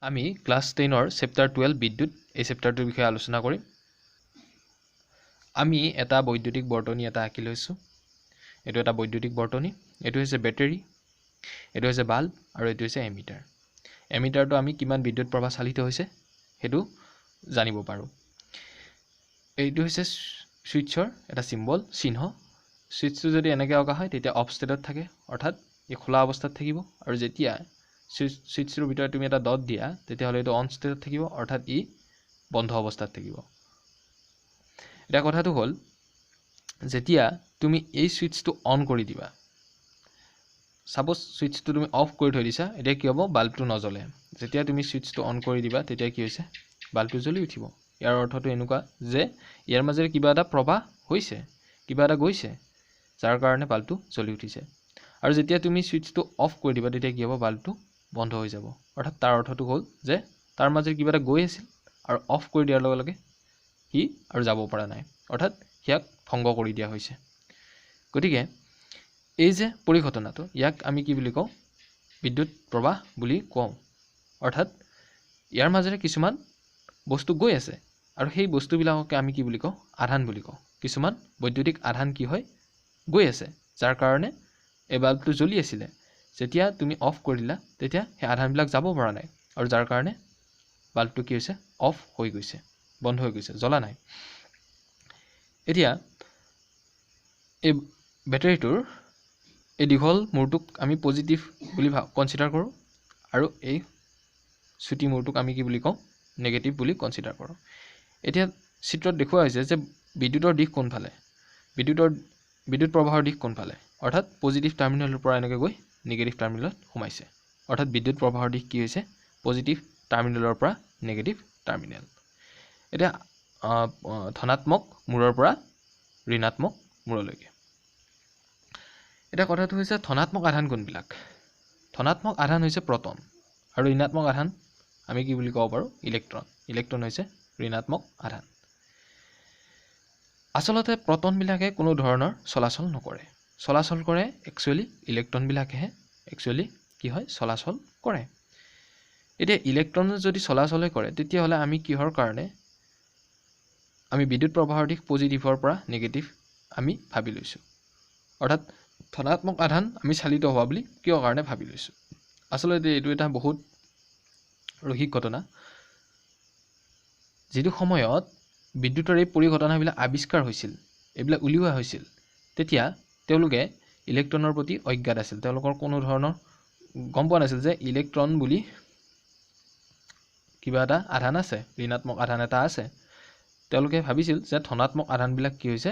আমি class 10 chapter 12 বিদ্যুৎ এই চেপ্টাৰটোৰ বিষয়ে আলোচনা কৰিম। আমি এটা বৈদ্যুতিক বৰ্তনী এটা আঁকি লৈছোঁ। এইটো এটা বৈদ্যুতিক বৰ্তনী। এইটো হৈছে বেটাৰী, এইটো হৈছে বাল্ব আৰু এইটো হৈছে এমিটাৰ। এমিটাৰটো আমি কিমান বিদ্যুৎ প্ৰবাহ চালিত হৈছে সেইটো জানিব পাৰোঁ। এইটো হৈছে সুইচৰ এটা চিম্বল চিহ্ন। সুইচটো যদি এনেকৈ অঁকা হয় তেতিয়া অফ ষ্টেটত থাকে, অৰ্থাৎ ই খোলা অৱস্থাত থাকিব, আৰু যেতিয়া সুইচটোৰ ভিতৰত তুমি এটা ডট দিয়া তেতিয়াহ'লে এইটো অন ষ্টেটত থাকিব, অৰ্থাৎ ই বন্ধ অৱস্থাত থাকিব। এটা কথাটো হ'ল যেতিয়া তুমি এই সুইচটো অন কৰি দিবা, সাপোজ সুইচটো তুমি অফ কৰি থৈ দিছা, এতিয়া কি হ'ব, বাল্বটো নজ্বলে। যেতিয়া তুমি সুইচটো অন কৰি দিবা তেতিয়া কি হৈছে, বাল্বটো জ্বলি উঠিব। ইয়াৰ অৰ্থটো এনেকুৱা যে ইয়াৰ মাজেৰে কিবা এটা প্ৰবাহ হৈছে, কিবা এটা গৈছে, যাৰ কাৰণে বাল্বটো জ্বলি উঠিছে। আৰু যেতিয়া তুমি সুইচটো অফ কৰি দিবা তেতিয়া কি হ'ব, বাল্বটো বন্ধ হৈ যাব। অৰ্থাৎ তাৰ অৰ্থটো হ'ল যে তাৰ মাজেৰে কিবা এটা গৈ আছিল আৰু অফ কৰি দিয়াৰ লগে লগে সি আৰু যাব পৰা নাই, অৰ্থাৎ ইয়াক ভংগ কৰি দিয়া হৈছে। গতিকে এই যে পৰিঘটনাটো, ইয়াক আমি কি বুলি কওঁ, বিদ্যুৎ প্ৰবাহ বুলি কওঁ। অৰ্থাৎ ইয়াৰ মাজেৰে কিছুমান বস্তু গৈ আছে আৰু সেই বস্তুবিলাককে আমি কি বুলি কওঁ, আধান বুলি কওঁ। কিছুমান বৈদ্যুতিক আধান কি হয়, গৈ আছে, যাৰ কাৰণে এই বাল্বটো জ্বলি আছিলে, যেতিয়া তুমি অফ কৰি দিলা তেতিয়া সেই আধানবিলাক যাব পৰা নাই, আৰু যাৰ কাৰণে বাল্বটো কি হৈছে, অফ হৈ গৈছে, বন্ধ হৈ গৈছে, জ্বলা নাই। এতিয়া এই বেটাৰীটোৰ এই দীঘল মূৰটোক আমি পজিটিভ বুলি কনচিডাৰ কৰোঁ, আৰু এই চুটি মূৰটোক আমি কি বুলি কওঁ, নেগেটিভ বুলি কনচিডাৰ কৰোঁ। এতিয়া চিত্ৰত দেখুওৱা হৈছে যে বিদ্যুতৰ দিশ কোনফালে, বিদ্যুৎ প্ৰবাহৰ দিশ কোনফালে, অৰ্থাৎ পজিটিভ টাৰ্মিনেলৰ পৰা এনেকৈ গৈ নেগেটিভ টাৰ্মিনেলত সোমাইছে। অৰ্থাৎ বিদ্যুৎ প্ৰবাহৰ দিশ কি হৈছে, পজিটিভ টাৰ্মিনেলৰ পৰা নেগেটিভ টাৰ্মিনেল। এতিয়া ধনাত্মক মূৰৰ পৰা ঋণাত্মক মূৰলৈকে। এতিয়া কথাটো হৈছে ধনাত্মক আধান কোনবিলাক। ধনাত্মক আধান হৈছে প্ৰটন, আৰু ঋণাত্মক আধান আমি কি বুলি ক'ব পাৰোঁ, ইলেক্ট্ৰন। ইলেক্ট্ৰন হৈছে ঋণাত্মক আধান। আচলতে প্ৰটনবিলাকে কোনো ধৰণৰ চলাচল নকৰে। চলাচল কৰে একচুৱেলি ইলেক্ট্ৰনবিলাকেহে একচুৱেলি কি হয়, চলাচল কৰে। এতিয়া ইলেক্ট্ৰনে যদি চলাচলে কৰে তেতিয়াহ'লে আমি কিহৰ কাৰণে আমি বিদ্যুৎ প্ৰবাহৰ দিশ পজিটিভৰ পৰা নেগেটিভ আমি ভাবি লৈছোঁ। অৰ্থাৎ ধনাত্মক আধান আমি চালিত হোৱা বুলি কিয় কাৰণে ভাবি লৈছোঁ। আচলতে এইটো এটা বহুত ৰসিক ঘটনা। যিটো সময়ত বিদ্যুতৰ এই পৰিঘটনাবিলাক আৱিষ্কাৰ হৈছিল, এইবিলাক উলিওৱা হৈছিল, তেতিয়া তেওঁলোকে ইলেক্ট্ৰনৰ প্ৰতি অজ্ঞাত আছিল। তেওঁলোকৰ কোনো ধৰণৰ গম পোৱা নাছিল যে ইলেক্ট্ৰন বুলি কিবা এটা আধান আছে, ঋণাত্মক আধান এটা আছে। তেওঁলোকে ভাবিছিল যে ধনাত্মক আধানবিলাক কি হৈছে,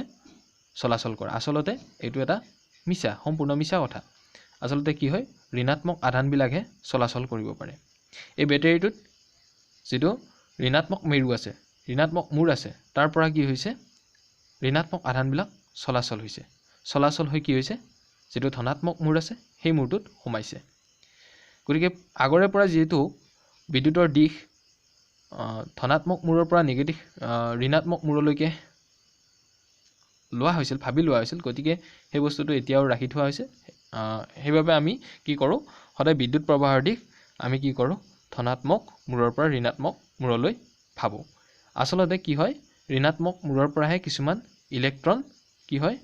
চলাচল কৰে। আচলতে এইটো এটা মিছা, সম্পূৰ্ণ মিছা কথা। আচলতে কি হয়, ঋণাত্মক আধানবিলাকহে চলাচল কৰিব পাৰে। এই বেটাৰীটোত যিটো ঋণাত্মক মেৰু আছে, ঋণাত্মক মূৰ আছে, তাৰ পৰা কি হৈছে, ঋণাত্মক আধানবিলাক চলাচল হৈছে। চলাচল হৈ কি হৈছে, যিটো ধনাত্মক মূৰ আছে সেই মূৰটোত সোমাইছে। গতিকে আগৰে পৰা যিহেতু বিদ্যুতৰ দিশ ধনাত্মক মূৰৰ পৰা ঋণাত্মক মূৰলৈকে লোৱা হৈছিল, ভাবি লোৱা হৈছিল, গতিকে সেই বস্তুটো এতিয়াও ৰাখি থোৱা হৈছে। সেইবাবে আমি কি কৰোঁ, সদায় বিদ্যুৎ প্ৰবাহৰ দিশ আমি কি কৰোঁ, ধনাত্মক মূৰৰ পৰা ঋণাত্মক মূৰলৈ ভাবোঁ। আচলতে কি হয়, ঋণাত্মক মূৰৰ পৰাহে কিছুমান ইলেক্ট্ৰন কি হয়,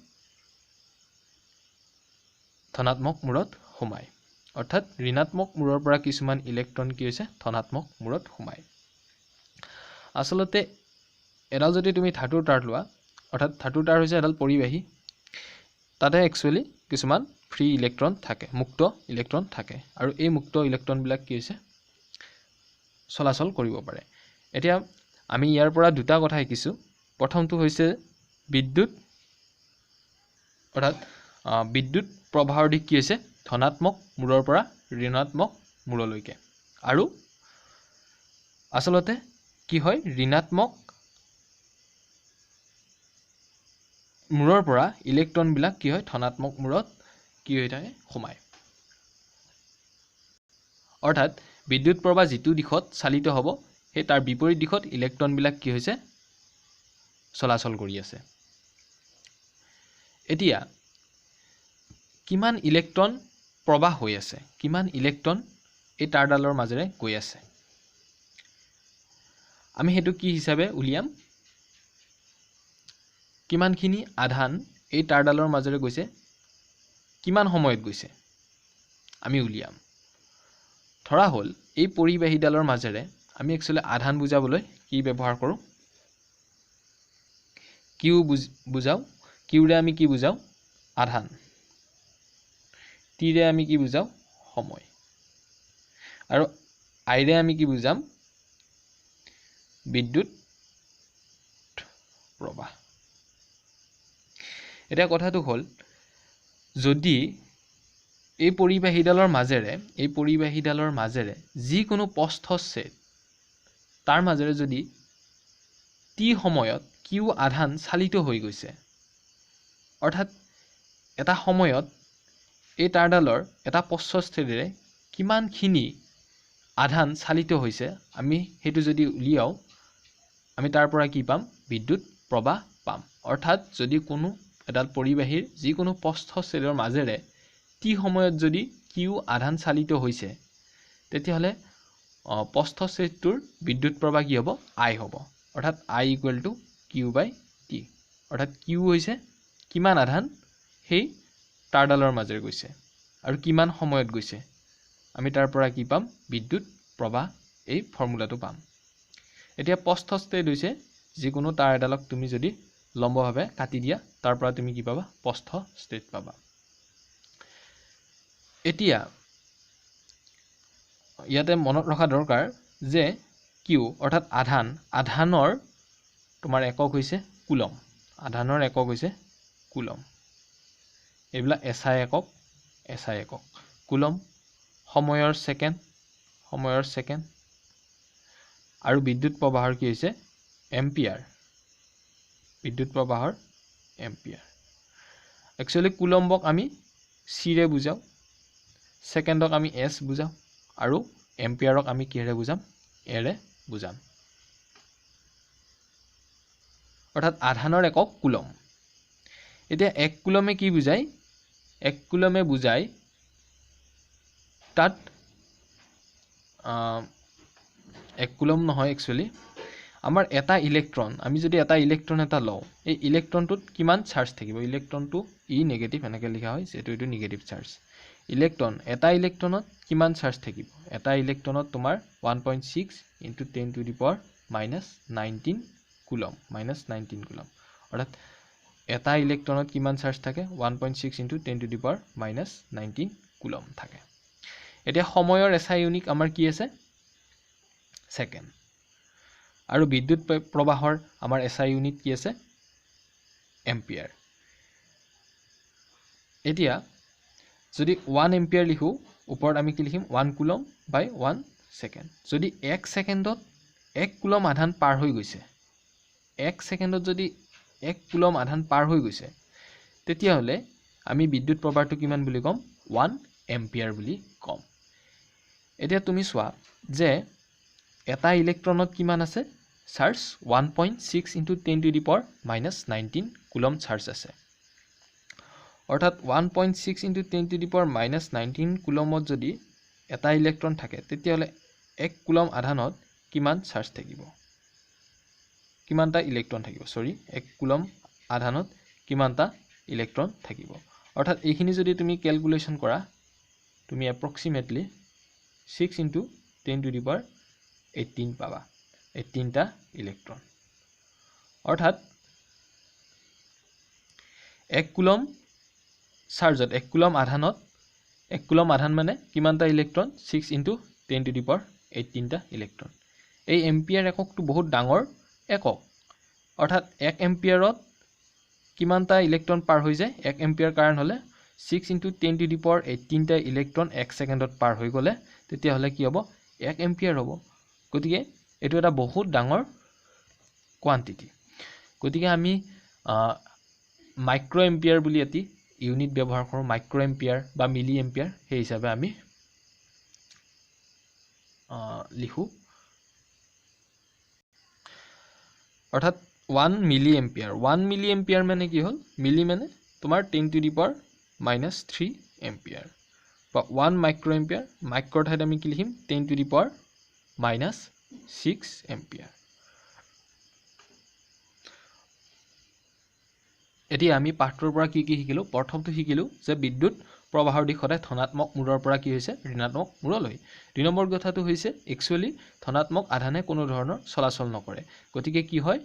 ধনাত্মক মূৰত সোমায়। অৰ্থাৎ ঋণাত্মক মূৰৰ পৰা কিছুমান ইলেক্ট্ৰন কি হৈছে, ধনাত্মক মূৰত সোমায়। আচলতে এডাল যদি তুমি ধাতুৰ তাঁৰ লোৱা, অৰ্থাৎ ধাতুৰ তাঁৰ হৈছে এডাল পৰিবাহী, তাতে একচুৱেলি কিছুমান ফ্ৰী ইলেক্ট্ৰন থাকে, মুক্ত ইলেক্ট্ৰন থাকে, আৰু এই মুক্ত ইলেক্ট্ৰনবিলাক কি হৈছে, চলাচল কৰিব পাৰে। এতিয়া আমি ইয়াৰ পৰা দুটা কথা শিকিছোঁ। প্ৰথমটো হৈছে বিদ্যুৎ প্ৰবাহৰ দিশ কি হৈছে, ধনাত্মক মূৰৰ পৰা ঋণাত্মক মূৰলৈকে। আৰু আচলতে কি হয়, ঋণাত্মক মূৰৰ পৰা ইলেক্ট্ৰনবিলাক কি হয়, ধনাত্মক মূৰত কি হৈ থাকে, সোমায়। অৰ্থাৎ বিদ্যুৎ প্ৰবাহ যিটো দিশত চালিত হ'ব, সেই তাৰ বিপৰীত দিশত ইলেক্ট্ৰনবিলাক কি হৈছে, চলাচল কৰি আছে। এতিয়া কিমান ইলেক্ট্ৰন প্ৰবাহ হৈ আছে, কিমান ইলেক্ট্ৰন এই তাঁৰডালৰ মাজেৰে গৈ আছে, আমি হেতু কি হিচাপে উলিয়াম কিমানখিনি আধান এই তাৰডালৰ মাজেৰে গৈছে কিমান সময়ত গৈছে আমি উলিয়াম ধৰা হল এই পৰিবাহীডালৰ মাজেৰে আমি একচুয়ালি আধান বুজাবলৈ কি ব্যৱহাৰ কৰো কিউ বুজাও কিউৰে আমি কি বুজাও আধান টিৰে আমি কি বুজাও সময় আৰু আইৰে আমি কি বুজাম বিদ্যুৎ প্ৰবাহ এটা কথাটো হল যদি এই পৰিবাহীডালৰ মাজেৰে যি কোনো পথস্থে তাৰ মাজেৰে যদি টি সময়ত কিউ আধান চালিত হৈ গৈছে অৰ্থাৎ এটা সময়ত এই তাৰডালৰ এটা পথস্থেৰে কিমানখিনি আধান চালিত হৈছে আমি হেতু যদি উলিয়াও আমি তাৰ পৰা কি পাম বিদ্যুৎ প্ৰবাহ পাম অৰ্থাৎ যদি কোনো এডাল পৰিবাহীৰ যি কোনো পথস্থেৰৰ মাজেৰে টি সময়ত যদি কিউ আধান চালিত হৈছে তেতিয়াহলে পথস্থেৰটোৰ বিদ্যুৎ প্ৰবাহ কি হ'ব আই হ'ব অৰ্থাৎ I = Q/T অৰ্থাৎ কিউ হৈছে কিমান আধান সেই তাৰডালৰ মাজেৰে গৈছে আৰু কিমান সময়ত গৈছে আমি তাৰ পৰা কি পাম বিদ্যুৎ প্ৰবাহ এই ফৰ্মুলাটো পাম এতিয়া পথস্থেৰ হৈছে যিকোনো তাৰ এডালক তুমি যদি লম্বভাৱে কাটি দিয়া তাৰ পৰা তুমি কি পাবা পথস্থেৰ পাবা এতিয়া ইয়াতে মনত ৰখা দৰকাৰ যে কিউ অৰ্থাৎ আধানৰ তোমাৰ একক হৈছে কুলম আধানৰ একক হৈছে কুলম এইবিলাক এসআই একক কুলম সময়ৰ সেকেন্ড আৰু বিদ্যুৎ প্ৰবাহৰ কি হৈছে এম্পিয়াৰ একচুয়ালি কুলম্বক আমি সি ৰে বুজাও সেকেন্ডক আমি এস বুজাও আৰু এম্পিয়াৰক আমি কিৰে বুজাম এৰে বুজাম অৰ্থাৎ আধানৰ একক কুলম এতিয়া 1 কুলমে কি বুজায় 1 কুলমে বুজায় তাত 1 কুলম নহয় একচুয়ালি আমাৰ এটা ইলেক্ট্ৰন আমি যদি এটা ইলেক্ট্ৰন এটা লও এই ইলেক্ট্ৰনটোত কিমান চাৰ্জ থাকিব ইলেক্ট্ৰনটো ই নেগেটিভ এনেকৈ লিখা হয় যেটো এটো নেগেটিভ চাৰ্জ ইলেক্ট্ৰন এটা ইলেক্ট্ৰনত কিমান চাৰ্জ থাকিব এটা ইলেক্ট্ৰনত তোমাৰ 1.6 * 10⁻⁻19 কুলম অৰ্থাৎ এটা ইলেক্ট্ৰনত কিমান চাৰ্জ থাকে 1.6 * 10⁻⁻19 কুলম থাকে এতিয়া সময়ৰ এসআই ইউনিট আমাৰ কি আছে সেকেন্ড আৰু বিদ্যুৎ প্ৰবাহৰ আমাৰ এসআই ইউনিট কি আছে এম্পিয়াৰ এতিয়া যদি 1 এম্পিয়াৰ লিখো ওপৰত আমি কি লিখিম 1 কুলম বাই 1 সেকেন্ড যদি 1 সেকেন্ডত 1 কুলম আধান পাৰ হৈ গৈছে 1 সেকেন্ডত যদি 1 কুলম আধান পাৰ হৈ গৈছে তেতিয়া হলে আমি বিদ্যুৎ প্ৰবাহটো কিমান বুলি কম 1 এম্পিয়াৰ বুলি কম এতিয়া তুমি চোৱা যে এটা ইলেক্ট্ৰনত কিমান আছে চাৰ্জ 1.6 * 10⁻⁻19 কুলম চাৰ্জ আছে অৰ্থাৎ 1.6 * 10⁻⁻19 কুলমত যদি এটা ইলেক্ট্ৰন থাকে তেতিয়া হলে 1 কুলম আধানত কিমান চাৰ্জ থাকিব কিমানটা ইলেক্ট্ৰন থাকিব 1 কুলম আধানত কিমানটা ইলেক্ট্ৰন থাকিব অৰ্থাৎ এইখিনি যদি তুমি ক্যালকুলেশন কৰা তুমি approximately 6 * 10⁻18 পাবা 18টা ইলেক্ট্ৰন অৰ্থাৎ 1 কুলম চাৰ্জত 1 কুলম আধানত 1 কুলম আধান মানে কিমানটা ইলেক্ট্ৰন 6 * 10⁻18টা ইলেক্ট্ৰন এই এম্পিয়াৰ এককটো বহুত ডাঙৰ একক অৰ্থাৎ 1 এম্পিয়াৰত কিমানটা ইলেক্ট্ৰন পাৰ হৈ যায় 1 এম্পিয়াৰ কাৰেন্ট হলে 6 * 10⁻18টা ইলেক্ট্ৰন 1 সেকেন্ডত পাৰ হৈ গলে তেতিয়া হলে কি হ'ব 1 এম্পিয়াৰ হ'ব গতিকে এটো এটা বহুত ডাঙৰ কোৱান্টিটি গতিকে আমি মাইক্ৰো এম্পিয়াৰ বুলি এটি ইউনিট ব্যৱহাৰ কৰো মাইক্ৰো এম্পিয়াৰ বা মিলি এম্পিয়াৰ সেই হিচাপে আমি লিখো অৰ্থাৎ 1 মিলি এম্পিয়াৰ মানে কি হল মিলি মানে তোমাৰ 10⁻³ এম্পিয়াৰ বা 1 মাইক্ৰো এম্পিয়াৰ মাইক্ৰৰ ঠাইত আমি কি লিখিম 10⁻⁶ এম্পিয়াৰ এতিয়া আমি পাঠটোৰ পৰা কি শিকিলোঁ প্ৰথমটো শিকিলোঁ যে বিদ্যুৎ প্ৰবাহৰ দিশ সদায় ধনাত্মক মূৰৰ পৰা কি হৈছে ঋণাত্মক মূৰলৈ 2 নম্বৰ কথাটো হৈছে একচুয়ালি ধনাত্মক আধানে কোনো ধৰণৰ চলাচল নকৰে গতিকে কি হয়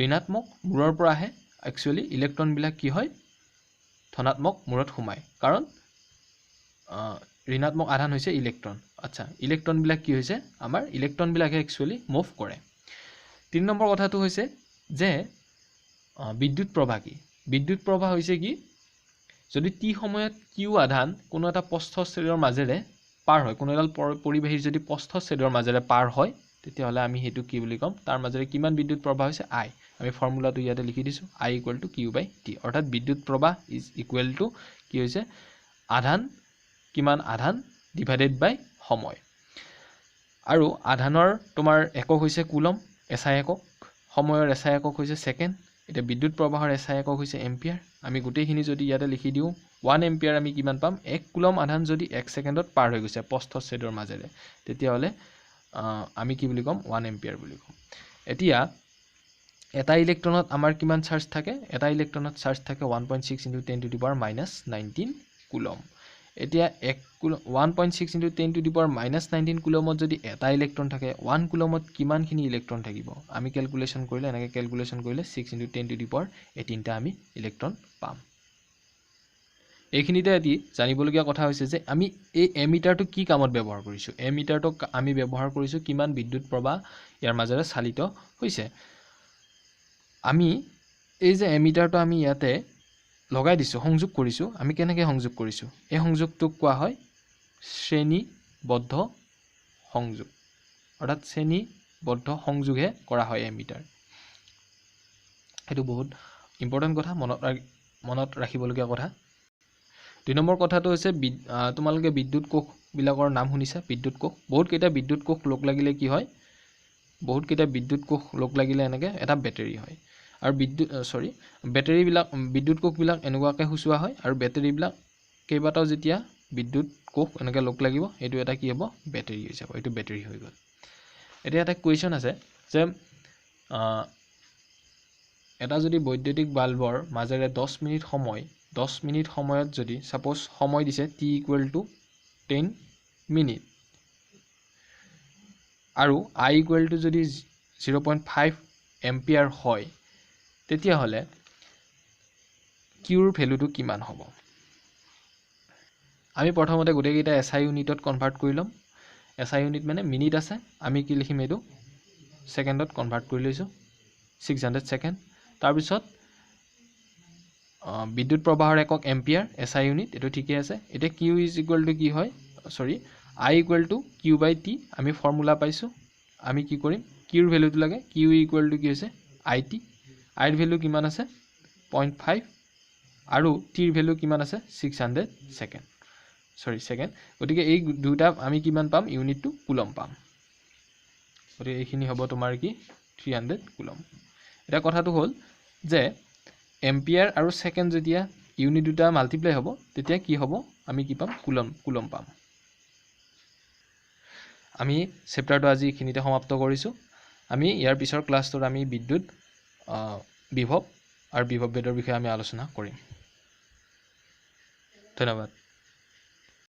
ঋণাত্মক মূৰৰ পৰা আহে একচুয়ালি ইলেক্ট্ৰন বিলাক কি হয় ধনাত্মক মূৰত সোমায় কাৰণ ঋণাত্মক আধান হৈছে ইলেক্ট্ৰন আচ্ছা ইলেক্ট্ৰন বিলাক কি হৈছে আমাৰ ইলেক্ট্ৰন বিলাকে একচুয়ালি মুভ কৰে 3 নম্বৰ কথাটো হৈছে যে বিদ্যুৎ প্ৰবাহ কি বিদ্যুৎ প্ৰবাহ হৈছে কি যদি টি সময়ত কিউ আধান কোনো এটা পস্থচ্ছেদৰ মাজেৰে পাৰ হয় কোনো এডাল পৰিবাহীৰ যদি পস্থচ্ছেদৰ মাজেৰে পাৰ হয় তেতিয়া হলে আমি হেতু কি বুলি কম তাৰ মাজেৰে কিমান বিদ্যুৎ প্ৰবাহ হৈছে I আমি ফৰ্মুলাটো ইয়াতে লিখি দিছো I = Q/T অৰ্থাৎ বিদ্যুৎ প্ৰবাহ ইজ ইকুৱেল টু কি হৈছে আধান কিমান আধান ডিভাইডেড বাই সময় আৰু আধানৰ তোমাৰ একক হৈছে কুলম SI একক সময়ৰ SI একক হৈছে সেকেন্ড এটা বিদ্যুৎ প্ৰবাহৰ SI একক হৈছে এম্পিয়াৰ আমি গোটেইখিনি যদি ইয়াতে লিখি দিও 1 এম্পিয়াৰ আমি কিমান পাম 1 কুলম আধান যদি 1 সেকেন্ডত পাৰ হৈ গৈছে পস্থচ্ছেদৰ মাজেৰে তেতিয়া হলে আমি কি বুলি কম 1 এম্পিয়াৰ বুলি কম এতিয়া এটা ইলেক্ট্ৰনত আমাৰ কিমান চাৰ্জ থাকে এটা ইলেক্ট্ৰনত চাৰ্জ থাকে 1.6 * 10⁻⁻19 কুলম এতিয়া 1.6 * 10⁻⁻19 কুলমত যদি এটা ইলেক্ট্ৰন থাকে 1 কুলমত কিমানখিনি ইলেক্ট্ৰন থাকিব আমি ক্যালকুলেশন কৰিলে এনেকৈ ক্যালকুলেশন কৰিলে 6 * 10⁻18 টা আমি ইলেক্ট্ৰন পাম এইখিনিতে এটি জানিবলগীয়া কথা হৈছে যে আমি এই এমিটাৰটো কি কামত ব্যৱহাৰ কৰিছো এমিটাৰটো আমি ব্যৱহাৰ কৰিছো কিমান বিদ্যুৎ প্ৰবাহ ইয়াৰ মাজেৰে চালিত হৈছে আমি এই যে এমিটাৰটো আমি ইয়াতে লগাই দিছো সংযোগ কৰিছো আমি কেনেকৈ সংযোগ কৰিছো এই সংযোগটোক কোৱা হয় শ্ৰেণীবদ্ধ সংযোগ অৰ্থাৎ শ্ৰেণীবদ্ধ সংযোগে কৰা হয় এমিটাৰ এটো বহুত ইম্পৰ্টেন্ট কথা মনত ৰাখিবলগীয়া কথা 2 নম্বৰ কথাটো হৈছে তোমালোকে বিদ্যুৎ কোষ বিলাকৰ নাম শুনিছা বিদ্যুৎ কোষ বহুত কেইটা বিদ্যুৎ কোষ লগ লাগিলে কি হয় বহুত কেইটা বিদ্যুৎ কোষ লগ লাগিলে এনেকৈ এটা বেটাৰী হয় আৰু বেটাৰী বিলাক বিদ্যুৎ কোষ বিলাক এনেকুৱাকৈ হুচুৱা হয় আৰু বেটাৰী বিলাক কেইবাটাও যেতিয়া বিদ্যুৎ কোষ এনেকৈ লগ লাগিব এটো এটা কি হ'ব বেটাৰী হৈ যাব এটো বেটাৰী হৈ গল এতিয়া এটা কোৱেশ্চন আছে যে এটা যদি বৈদ্যুতিক বাল্বৰ মাজেৰে 10 মিনিট সময়ত যদি সাপোজ সময় দিছে t = 10 মিনিট আৰু I = যদি 0.5 এম্পিয়াৰ হয় তেতিয়া হলে কিউৰ ভ্যালুটো কিমান হ'ব আমি প্ৰথমতে গোটেই কেইটা SI ইউনিটত কনভাৰ্ট কৰি লম SI ইউনিট মানে মিনিট আছে আমি কি লিখিম এটো সেকেন্ডত কনভাৰ্ট কৰি লৈছো 600 সেকেন্ড তাৰ পিছত বিদ্যুৎ প্ৰবাহৰ একক এম্পিয়াৰ SI ইউনিট এটো ঠিকই আছে এটা Q = কি হয় I = Q/T আমি ফৰ্মুলা পাইছো আমি কি কৰিম Qৰ ভ্যালুটো লাগে Q = কি হৈছে IT I ৰ ভ্যালু কিমান আছে 0.5 আৰু T ৰ ভ্যালু কিমান আছে 600 সেকেন্ড গতিকে এই দুটা আমি কিমান পাম ইউনিটটো কুলম পাম গতিকে এইখিনি হ'ব তোমাৰ কি 300 কুলম এটা কথাটো হ'ল যে এম্পিয়াৰ আৰু সেকেন্ড যেতিয়া ইউনিট দুটা মাল্টিপ্লাই হ'ব তেতিয়া কি হ'ব আমি কি পাম কুলম পাম আমি চেপ্টাৰটো আজি এইখিনিতে সমাপ্ত কৰিছো আমি ইয়াৰ পিছৰ ক্লাছটোত আমি বিদ্যুৎ বিভৱ আৰু বিভৱ ভেদৰ বিষয়ে আমি আলোচনা কৰিম ধন্যবাদ